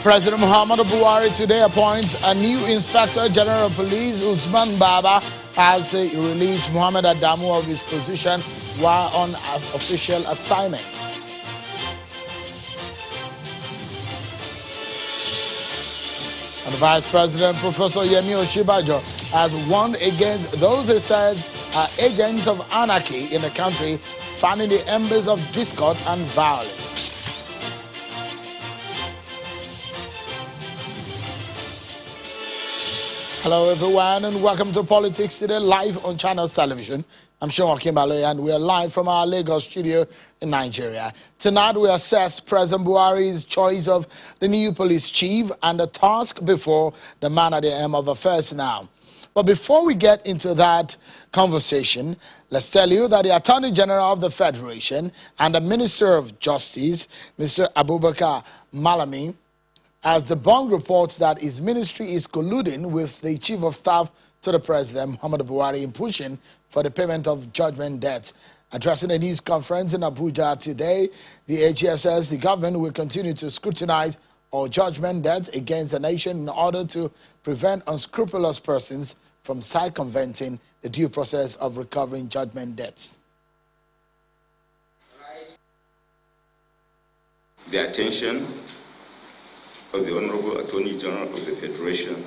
President Muhammadu Buhari today appoints a new Inspector General of Police, Usman Baba, as he released Muhammad Adamu of his position while on official assignment. And Vice President Professor Yemi Oshibajo has warned against those he says are agents of anarchy in the country, fanning the embers of discord and violence. Hello everyone and welcome to Politics Today live on Channels Television. I'm Sean Kimbalo and we are live from our Lagos studio in Nigeria. Tonight we assess President Buhari's choice of the new police chief and the task before the man at the helm of affairs now. But before we get into that conversation, let's tell you that the Attorney General of the Federation and the Minister of Justice, Mr. Abubakar Malami, as the Bong reports that his ministry is colluding with the Chief of Staff to the President, Muhammadu Buhari, in pushing for the payment of judgment debts. Addressing a news conference in Abuja today, the AG says the government will continue to scrutinize all judgment debts against the nation in order to prevent unscrupulous persons from circumventing the due process of recovering judgment debts. The attention of the Honorable Attorney General of the Federation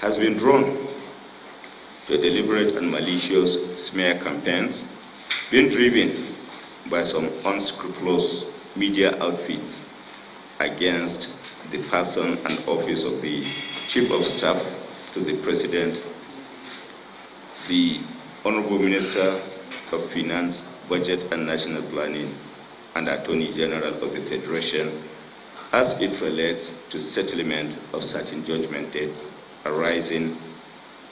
has been drawn to deliberate and malicious smear campaigns being driven by some unscrupulous media outfits against the person and office of the Chief of Staff to the President, the Honorable Minister of Finance, Budget and National Planning, and Attorney General of the Federation, as it relates to settlement of certain judgment debts arising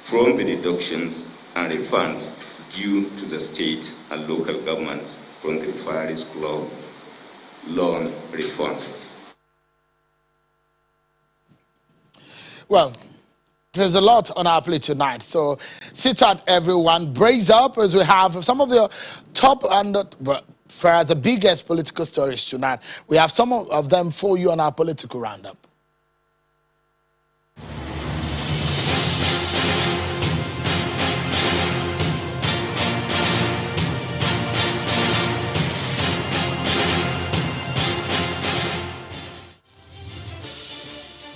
from the deductions and refunds due to the state and local governments from the Paris Club loan refund. Well, there's a lot on our plate tonight, so sit tight everyone, brace up as we have some of the top and for the biggest political stories tonight. We have some of them for you on our political roundup.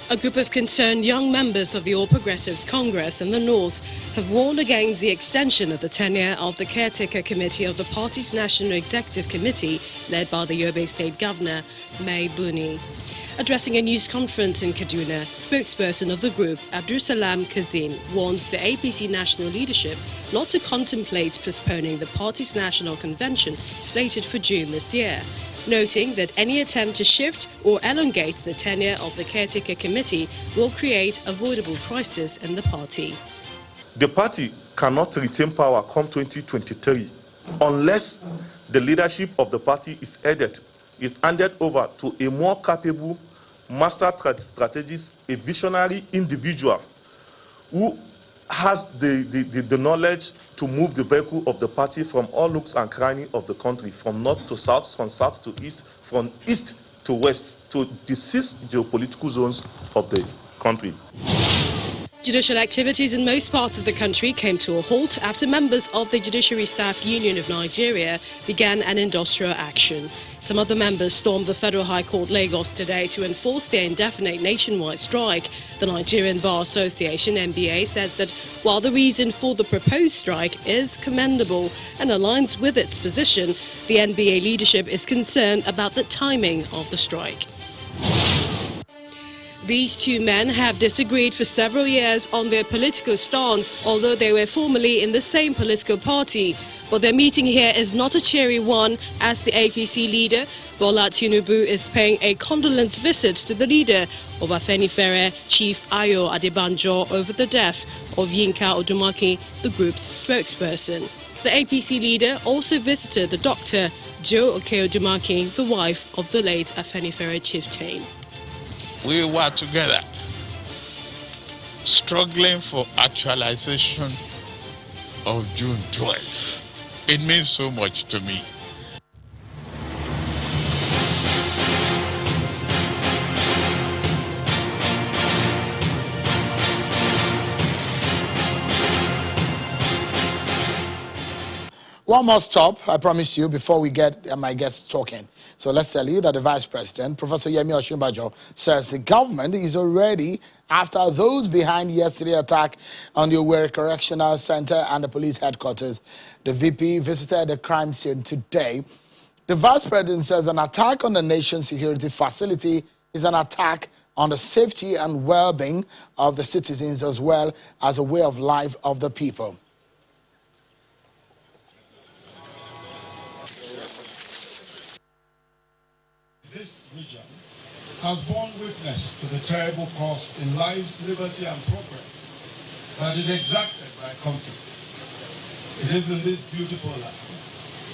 A group of concerned young members of the All Progressives Congress in the North have warned against the extension of the tenure of the caretaker committee of the party's National Executive Committee, led by the Yobe State Governor, Mai Buni. Addressing a news conference in Kaduna, spokesperson of the group, Abdulsalam Kazim, warns the APC national leadership not to contemplate postponing the party's national convention slated for June this year, noting that any attempt to shift or elongate the tenure of the caretaker committee will create avoidable crisis in the party. The party cannot retain power come 2023 unless the leadership of the party is handed over to a more capable master strategist, a visionary individual who has the knowledge to move the vehicle of the party from all nooks and crannies of the country, from north to south, from south to east, from east to west, to the 6 geopolitical zones of the country. Judicial activities in most parts of the country came to a halt after members of the Judiciary Staff Union of Nigeria began an industrial action. Some of the members stormed the Federal High Court Lagos today to enforce their indefinite nationwide strike. The Nigerian Bar Association, NBA, says that while the reason for the proposed strike is commendable and aligns with its position, the NBA leadership is concerned about the timing of the strike. These two men have disagreed for several years on their political stance, although they were formerly in the same political party. But their meeting here is not a cheery one, as the APC leader, Bola Tinubu, is paying a condolence visit to the leader of Afenifere, Chief Ayo Adebanjo, over the death of Yinka Odumaki, the group's spokesperson. The APC leader also visited the doctor, Joe Oke-Odumaki, the wife of the late Afenifere chieftain. We were together, struggling for actualization of June 12th. It means so much to me. One more stop, I promise you, before we get my guests talking. So let's tell you that the Vice President, Professor Yemi Osinbajo, says the government is already after those behind yesterday's attack on the Owerri Correctional Center and the police headquarters. The VP visited the crime scene today. The Vice President says an attack on the nation's security facility is an attack on the safety and well-being of the citizens as well as a way of life of the people. This region has borne witness to the terrible cost in lives, liberty, and progress that is exacted by conflict. It is in this beautiful land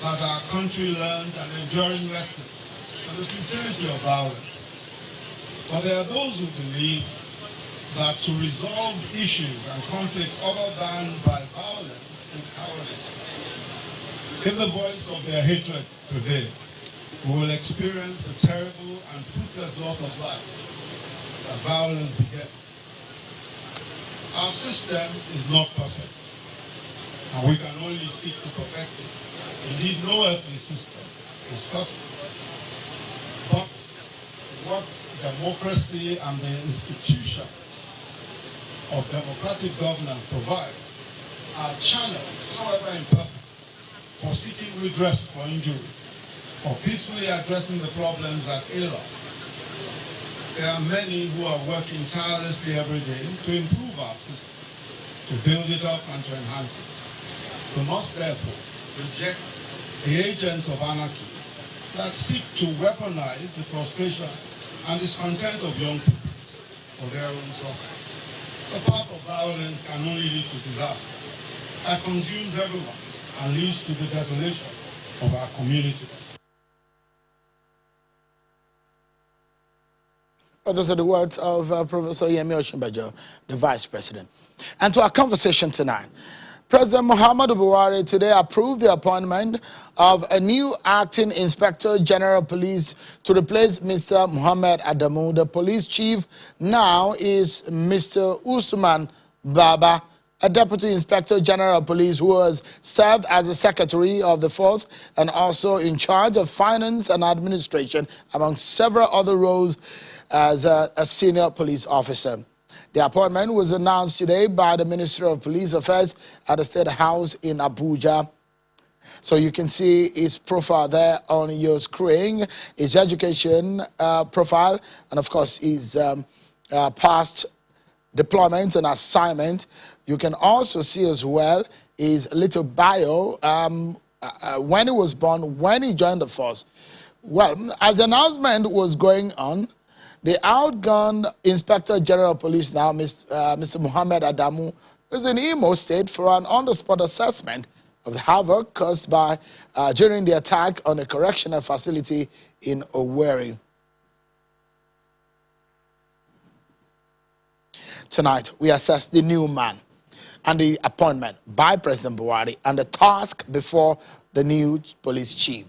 that our country learned an enduring lesson on the futility of violence. But there are those who believe that to resolve issues and conflicts other than by violence is cowardice. If the voice of their hatred prevails, we will experience the terrible and fruitless loss of life that violence begets. Our system is not perfect, and we can only seek to perfect it. Indeed, no earthly system is perfect. But what democracy and the institutions of democratic governance provide are channels, however imperfect, for seeking redress for injury, for peacefully addressing the problems that ail us. There are many who are working tirelessly every day to improve our system, to build it up and to enhance it. We must therefore reject the agents of anarchy that seek to weaponize the frustration and discontent of young people for their own suffering. The path of violence can only lead to disaster that consumes everyone and leads to the desolation of our community. Well, those are the words of Professor Yemi Osinbajo, the Vice President. And to our conversation tonight, President Muhammadu Buhari today approved the appointment of a new acting Inspector General of Police to replace Mr. Muhammad Adamu. The police chief now is Mr. Usman Baba, a Deputy Inspector General of Police who has served as the Secretary of the Force and also in charge of finance and administration, among several other roles as a senior police officer. The appointment was announced today by the Minister of Police Affairs at the State House in Abuja. So you can see his profile there on your screen, his education profile, and of course his past deployment and assignment. You can also see as well his little bio, when he was born, when he joined the force. Well, as the announcement was going on, the outgone Inspector General of Police now, Mr. Muhammad Adamu, is in Imo State for an on-the-spot assessment of the havoc caused by during the attack on a correctional facility in Owerri. Tonight, we assess the new man and the appointment by President Buhari and the task before the new police chief.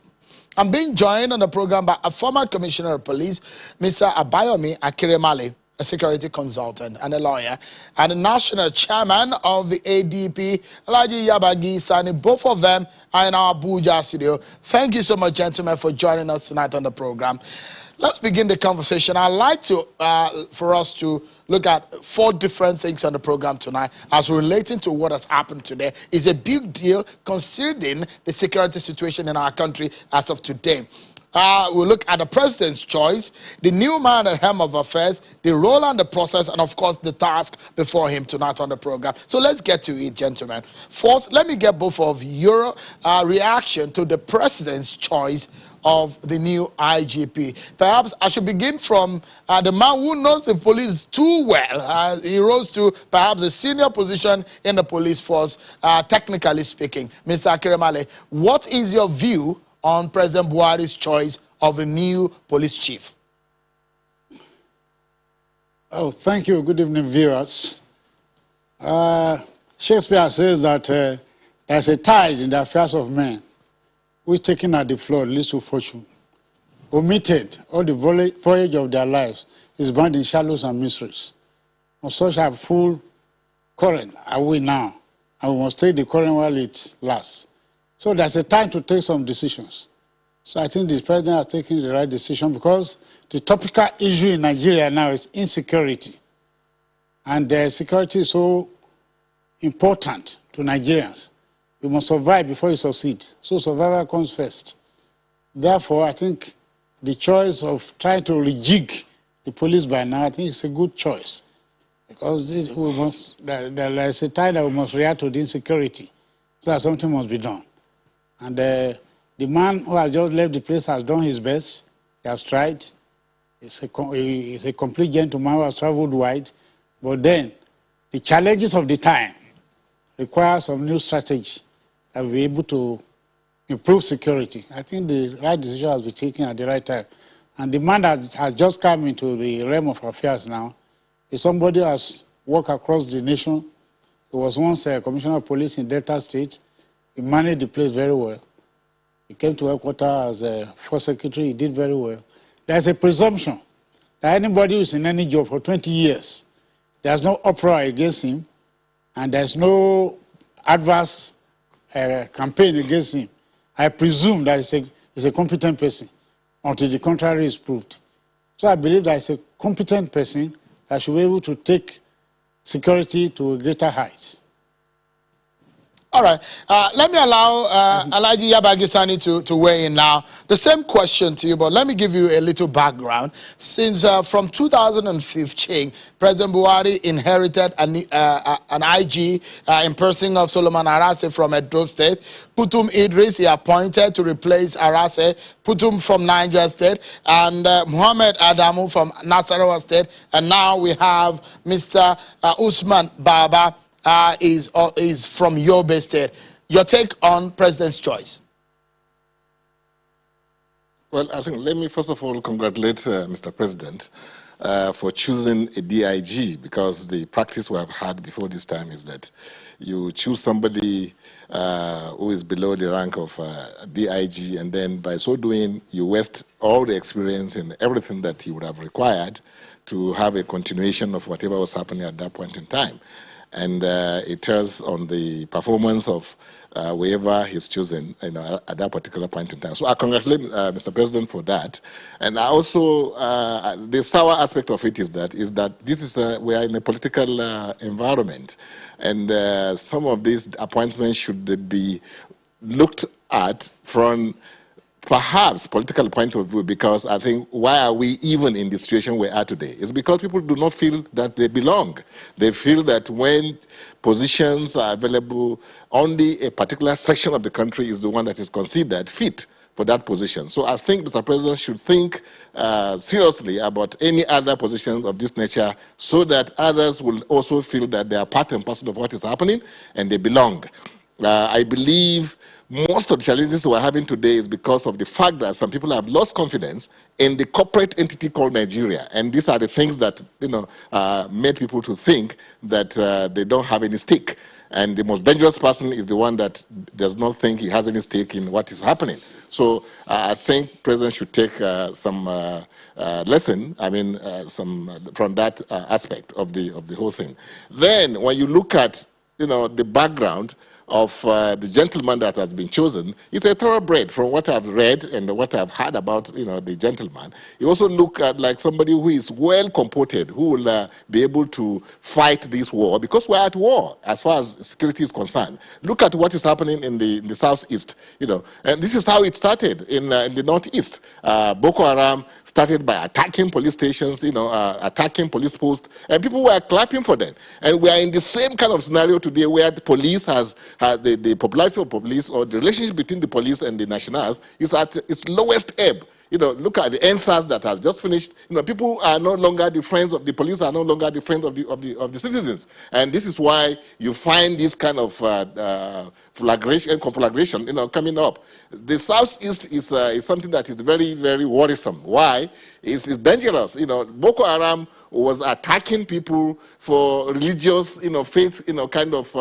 I'm being joined on the program by a former Commissioner of Police, Mr. Abayomi Akiremale, a security consultant and a lawyer, and the National Chairman of the ADP, Alhaji Yabagi Sani. Both of them are in our Abuja studio. Thank you so much, gentlemen, for joining us tonight on the program. Let's begin the conversation. I'd like to, for us to look at 4 different things on the program tonight as relating to what has happened today. It's a big deal considering the security situation in our country as of today. We'll look at the president's choice, the new man at the helm of affairs, the role and the process, and of course the task before him tonight on the program. So let's get to it, gentlemen. First, let me get both of your reaction to the president's choice of the new IGP. Perhaps I should begin from the man who knows the police too well. He rose to perhaps a senior position in the police force, technically speaking. Mr. Akiremale, what is your view on President Buhari's choice of a new police chief? Oh, thank you. Good evening, viewers. Shakespeare says that there's a tide in the affairs of men, which taken at the flood leads to fortune. Omitted, all the voyage of their lives is bound in shallows and mysteries. On such a full current are we now, and we must take the current while it lasts. So there's a time to take some decisions. So I think the president has taken the right decision because the topical issue in Nigeria now is insecurity. And security is so important to Nigerians. You must survive before you succeed. So survival comes first. Therefore, I think the choice of trying to rejig the police by now, I think it's a good choice. Because there is a time that we must react to the insecurity. So that something must be done. And the man who has just left the place has done his best. He has tried. He's a complete gentleman who has traveled wide. But then, the challenges of the time require some new strategy that will be able to improve security. I think the right decision has been taken at the right time. And the man that has just come into the realm of affairs now is somebody who has worked across the nation. He was once a commissioner of police in Delta State. He managed the place very well. He came to headquarters as a force secretary. He did very well. There's a presumption that anybody who is in any job for 20 years, there's no uproar against him, and there's no adverse campaign against him. I presume that he's a competent person until the contrary is proved. So I believe that he's a competent person that should be able to take security to a greater height. All right. Let me allow Alhaji Yabagisani to weigh in now. The same question to you, but let me give you a little background. Since from 2015, President Buhari inherited an IG in person of Solomon Arase from Edo State. Putum Idris, he appointed to replace Arase. Putum from Niger State. And Muhammad Adamu from Nasarawa State. And now we have Mr. Usman Baba. Is from Yobe State. Your take on President's choice? Well, I think let me first of all congratulate Mr. President for choosing a DIG, because the practice we have had before this time is that you choose somebody who is below the rank of DIG, and then by so doing, you waste all the experience and everything that he would have required to have a continuation of whatever was happening at that point in time. And it tells on the performance of whoever he's chosen, at that particular point in time. So I congratulate Mr. President for that. And I also, the sour aspect of it is that this is we are in a political environment, and some of these appointments should be looked at from perhaps political point of view, because I think why are we even in the situation we are today? It's because people do not feel that they belong. They feel that when positions are available, only a particular section of the country is the one that is considered fit for that position. So I think Mr. President should think seriously about any other positions of this nature, so that others will also feel that they are part and parcel of what is happening and they belong. I believe most of the challenges we're having today is because of the fact that some people have lost confidence in the corporate entity called Nigeria. And these are the things that, made people to think that they don't have any stake. And the most dangerous person is the one that does not think he has any stake in what is happening. So I think President should take some lesson, from that aspect of the whole thing. Then when you look at, the background of the gentleman that has been chosen, is a thoroughbred from what I've read and what I've heard about, the gentleman. He also look at like somebody who is well comported, who will be able to fight this war, because we're at war as far as security is concerned. Look at what is happening in the southeast, and this is how it started in the northeast. Boko Haram started by attacking police stations, attacking police posts, and people were clapping for them. And we are in the same kind of scenario today, where the police has the popularity of police, or the relationship between the police and the nationals, is at its lowest ebb. Look at the NSAS that has just finished. People are no longer the friends of the police, are no longer the friends of the citizens, and this is why you find this kind of conflagration, coming up. The southeast is something that is very, very worrisome. Why? It's dangerous. Boko Haram was attacking people for religious, faith, kind of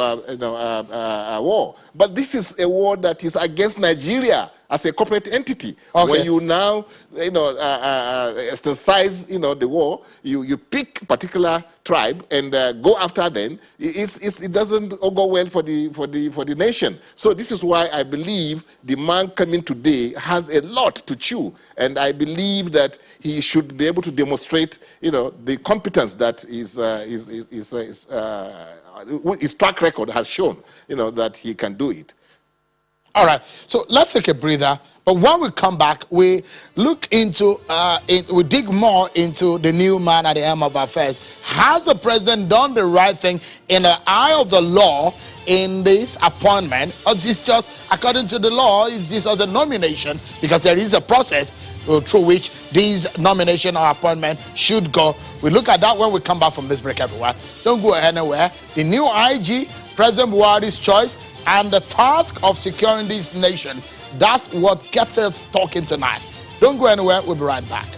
war. But this is a war that is against Nigeria as a corporate entity. Okay. When you now, exercise, the war, you pick particular tribe and go after them. It doesn't go well for the nation. So this is why I believe the man coming today has a lot to chew, and I believe that he should be able to demonstrate, the competence that his track record has shown, that he can do it. All right, so let's take a breather. But when we come back, we look into, we dig more into the new man at the helm of affairs. Has the president done the right thing in the eye of the law in this appointment? Or is this just, according to the law, is this as a nomination? Because there is a process through which these nomination or appointment should go. We look at that when we come back from this break, everyone. Don't go anywhere. The new IG, President Buhari's choice, and the task of securing this nation. That's what gets us talking tonight. Don't go anywhere. We'll be right back.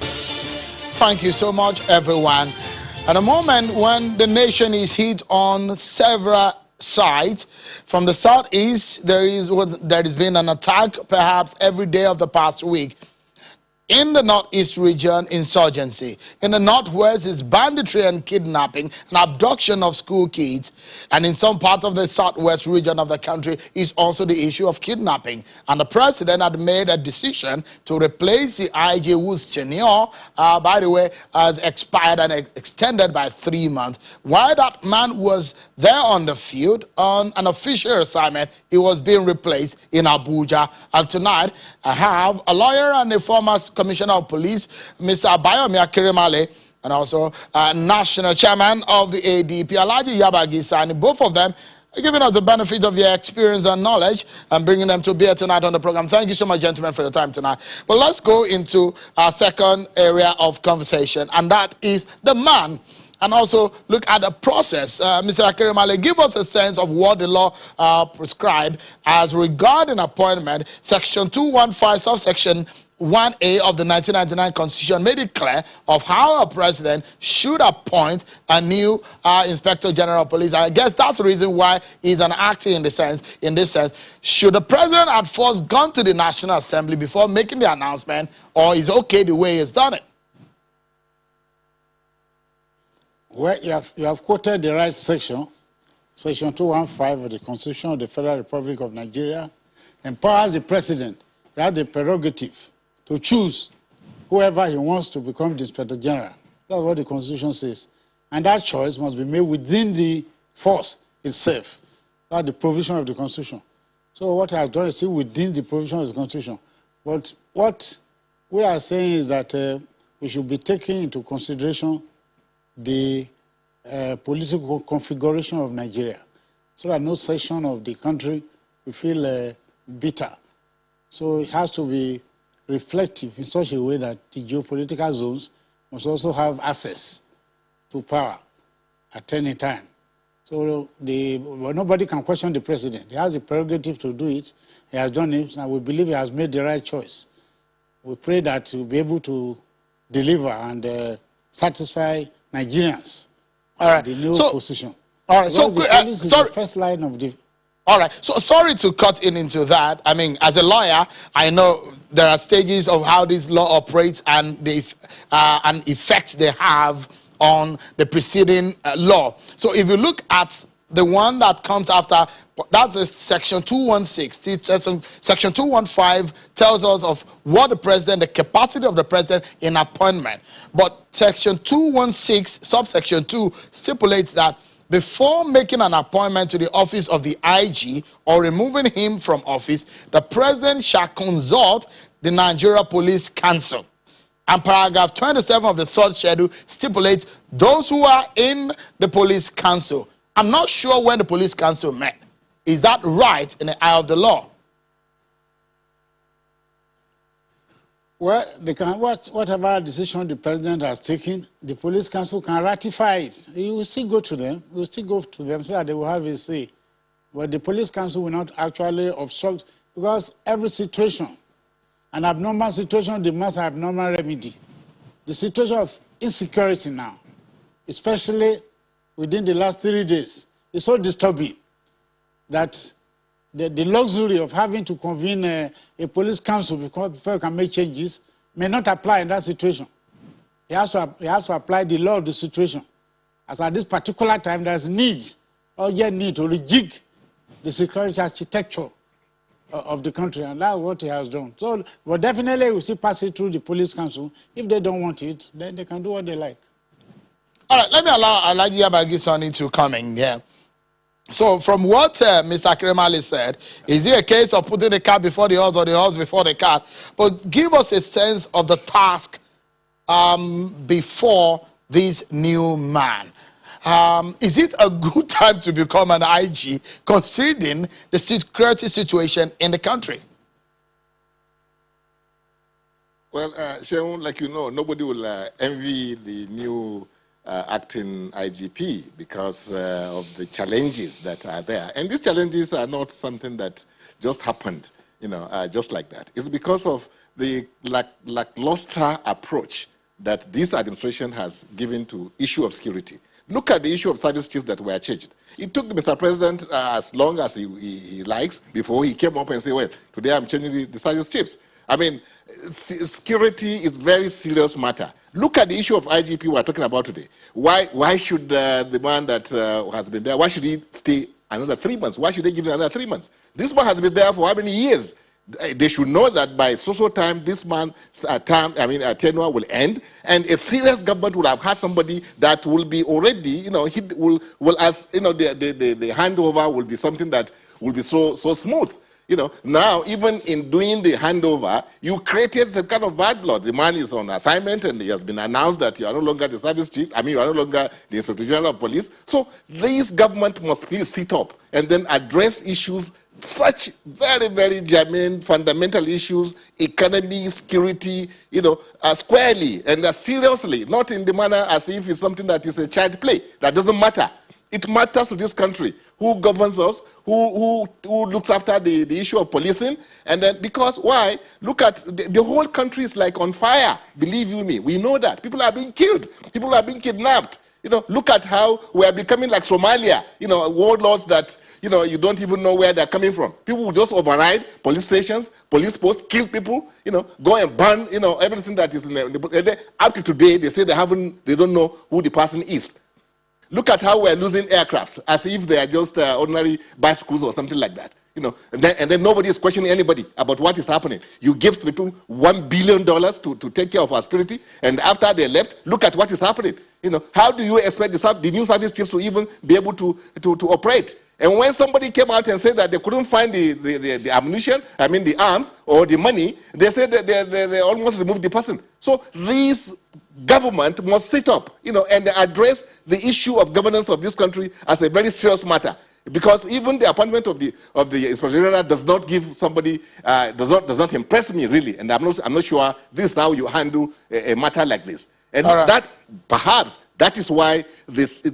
Thank you so much, everyone. At a moment when the nation is hit on several sides, from the southeast, there has been an attack perhaps every day of the past week. In the northeast region, insurgency. In the northwest is banditry and kidnapping and abduction of school kids. And in some parts of the southwest region of the country is also the issue of kidnapping. And the president had made a decision to replace the IG whose tenure, by the way, has expired and extended by 3 months. While that man was there on the field on an official assignment, he was being replaced in Abuja. And tonight, I have a lawyer and a former Commissioner of Police, Mr. Abayomi Akirimale, and also National Chairman of the ADP, Alhaji Yabagi Sani. Both of them are giving us the benefit of their experience and knowledge and bringing them to bear tonight on the program. Thank you so much, gentlemen, for your time tonight. But let's go into our second area of conversation, and that is the man. And also look at the process. Mr. Akirimale, give us a sense of what the law prescribed as regarding appointment. Section 215, subsection 1A of the 1999 Constitution made it clear of how a president should appoint a new Inspector General of Police. I guess that's the reason why he's an acting in this sense. Should the president have first gone to the National Assembly before making the announcement, or is it okay the way he's done it? Well, you have quoted the right section. Section 215 of the Constitution of the Federal Republic of Nigeria empowers the president. He has the prerogative to choose whoever he wants to become the Inspector General. That's what the Constitution says. And that choice must be made within the force itself. That's the provision of the Constitution. So what I have done is still within the provision of the Constitution. But what we are saying is that we should be taking into consideration the political configuration of Nigeria, so that no section of the country will feel bitter. So it has to be reflective in such a way that the geopolitical zones must also have access to power at any time. So nobody can question the president. He has the prerogative to do it. He has done it, and we believe he has made the right choice. We pray that he will be able to deliver and satisfy Nigerians. All right. The new position. All right. So the first line of the. All right. So sorry to cut into that. I mean, as a lawyer, I know there are stages of how this law operates and the effects they have on the preceding law. So if you look at the one that comes after, that's section 216. Section 215 tells us of what the president, the capacity of the president in appointment. But section 216, subsection 2, stipulates that before making an appointment to the office of the IG or removing him from office, the president shall consult the Nigeria Police Council. And paragraph 27 of the third schedule stipulates those who are in the police council. I'm not sure when the police council met. Is that right in the eye of the law? Well, whatever decision the president has taken, the police council can ratify it. He will still go to them. We will still go to them so that they will have a say. But the police council will not actually obstruct, because every situation, an abnormal situation demands an abnormal remedy. The situation of insecurity now, especially within the last 3 days, is so disturbing that the luxury of having to convene a police council before you can make changes may not apply in that situation. He has to apply the law of the situation. As at this particular time, there's urgent need to rejig the security architecture of the country, and that's what he has done. So, but definitely we still pass it through the police council. If they don't want it, then they can do what they like. All right, let me allow Alhaji Abagisani to come in here. So from what Mr. Akiremale said, is it a case of putting the cart before the horse or the horse before the cart? But give us a sense of the task before this new man. Is it a good time to become an IG, considering the security situation in the country? Well, Sheon, like you know, nobody will envy the new acting IGP because of the challenges that are there. And these challenges are not something that just happened, just like that. It's because of the lackluster approach that this administration has given to issue of security. Look at the issue of service chiefs that were changed. It took Mr. President as long as he likes before he came up and said, well, today I'm changing the service chiefs. I mean, security is a very serious matter. Look at the issue of IGP we're talking about today. Why should the man that has been there, why should he stay another 3 months? Why should they give him another 3 months? This man has been there for how many years? They should know that by so time, this man's tenure will end, and a serious government will have had somebody that will be already, the handover will be something that will be so smooth. Now, even in doing the handover, you created some kind of bad blood. The man is on assignment and he has been announced that you are no longer the service chief. You are no longer the Inspector General of Police. So this government must please sit up and then address issues, such very, very germane, fundamental issues, economy, security, squarely and seriously, not in the manner as if it's something that is a child play. That doesn't matter. It matters to this country. Who governs us? Who looks after the issue of policing? And then, because why? Look at the whole country is like on fire. Believe you me, we know that. People are being killed. People are being kidnapped. Look at how we are becoming like Somalia. Warlords that, you don't even know where they're coming from. People will just override police stations, police posts, kill people, go and burn, everything that is in the up to today, they say they don't know who the person is. Look at how we're losing aircrafts as if they are just ordinary bicycles or something like that. And then nobody is questioning anybody about what is happening. You give people $1 billion to take care of our security, and after they left, look at what is happening. How do you expect the new service chiefs to even be able to operate? And when somebody came out and said that they couldn't find the ammunition, the arms or the money, they said that they almost removed the person. So this government must sit up, and address the issue of governance of this country as a very serious matter. Because even the appointment of the Inspector General does not give somebody, does not impress me really, and I'm not sure this is how you handle a matter like this. And that perhaps that is why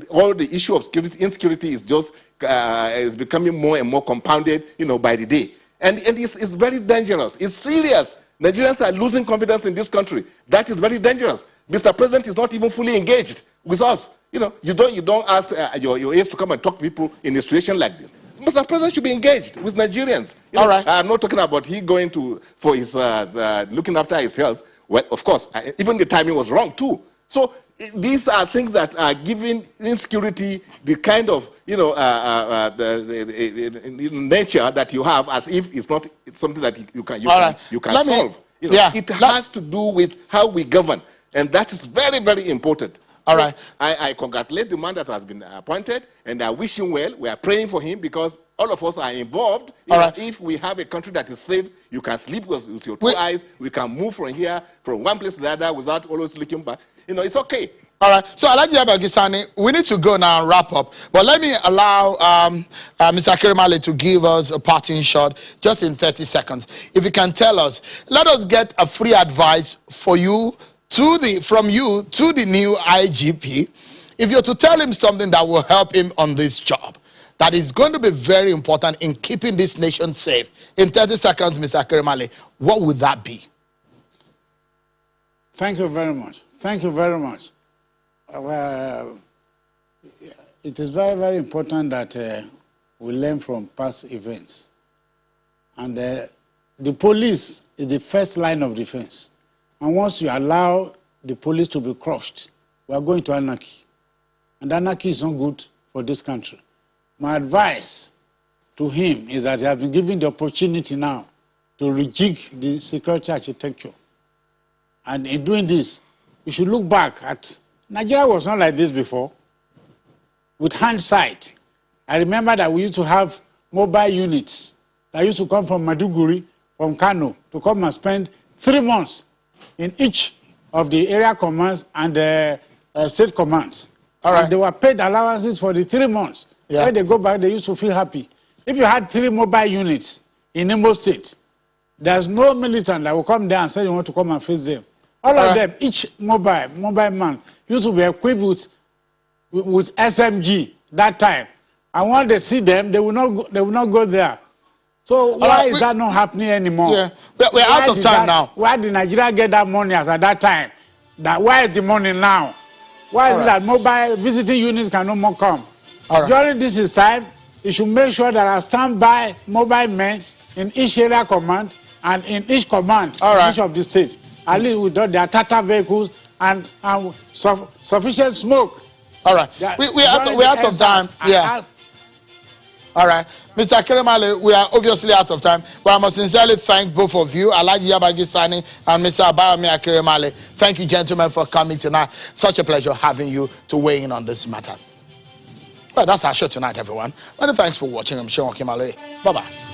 all the issue of insecurity is just is becoming more and more compounded, by the day. And it's very dangerous. It's serious. Nigerians are losing confidence in this country. That is very dangerous. Mr. President is not even fully engaged with us. You don't ask your aides to come and talk to people in a situation like this. Mr. President should be engaged with Nigerians. All right. I'm not talking about he going for his looking after his health. Well, of course, even the timing was wrong too. So these are things that are giving insecurity the kind of nature that you have, as if it's not something that you can solve. It has to do with how we govern, and that is very, very important. All right. I congratulate the man that has been appointed, and I wish him well. We are praying for him because all of us are involved. If we have a country that is safe, you can sleep with your two eyes. We can move from here, from one place to the other, without always looking back. It's okay. All right. So, Alhaji Abagisani, we need to go now and wrap up. But let me allow Mr. Akiremale to give us a parting shot just in 30 seconds. If you can tell us, let us get a free advice for you from you to the new IGP. If you're to tell him something that will help him on this job, that is going to be very important in keeping this nation safe. In 30 seconds, Mr. Akiremale, what would that be? Thank you very much. Thank you very much. It is very, very important that we learn from past events. And the police is the first line of defense. And once you allow the police to be crushed, we are going to anarchy. And anarchy is not good for this country. My advice to him is that he has been given the opportunity now to rejig the security architecture. And in doing this, we should look back at Nigeria was not like this before. With hindsight, I remember that we used to have mobile units that used to come from Maiduguri, from Kano, to come and spend 3 months in each of the area commands and the state commands. All right. And they were paid allowances for the 3 months. Yeah. When they go back, they used to feel happy. If you had 3 mobile units in Imo State, there's no militant that will come there and say you want to come and face them. All of them, each mobile man used to be equipped with SMG that time. And when they see them, they will not go there. So why is that not happening anymore? Yeah. We're out of time now. Why did Nigeria get that money as at that time? Why is the money now? Why is it that mobile visiting units can no more come? During this time, you should make sure that I stand by mobile men in each area command and in each command in each of the states. At least with their Tata vehicles and sufficient smoke. All right. We're out of time. Yeah. All right. Mr. Akérèmálé, we are obviously out of time, but I must sincerely thank both of you, Alhaji Yabagi Sani and Mr. Abayomi Akérèmálé. Thank you, gentlemen, for coming tonight. Such a pleasure having you to weigh in on this matter. Well, that's our show tonight, everyone. Many thanks for watching. I'm Sean Okimale. Bye-bye.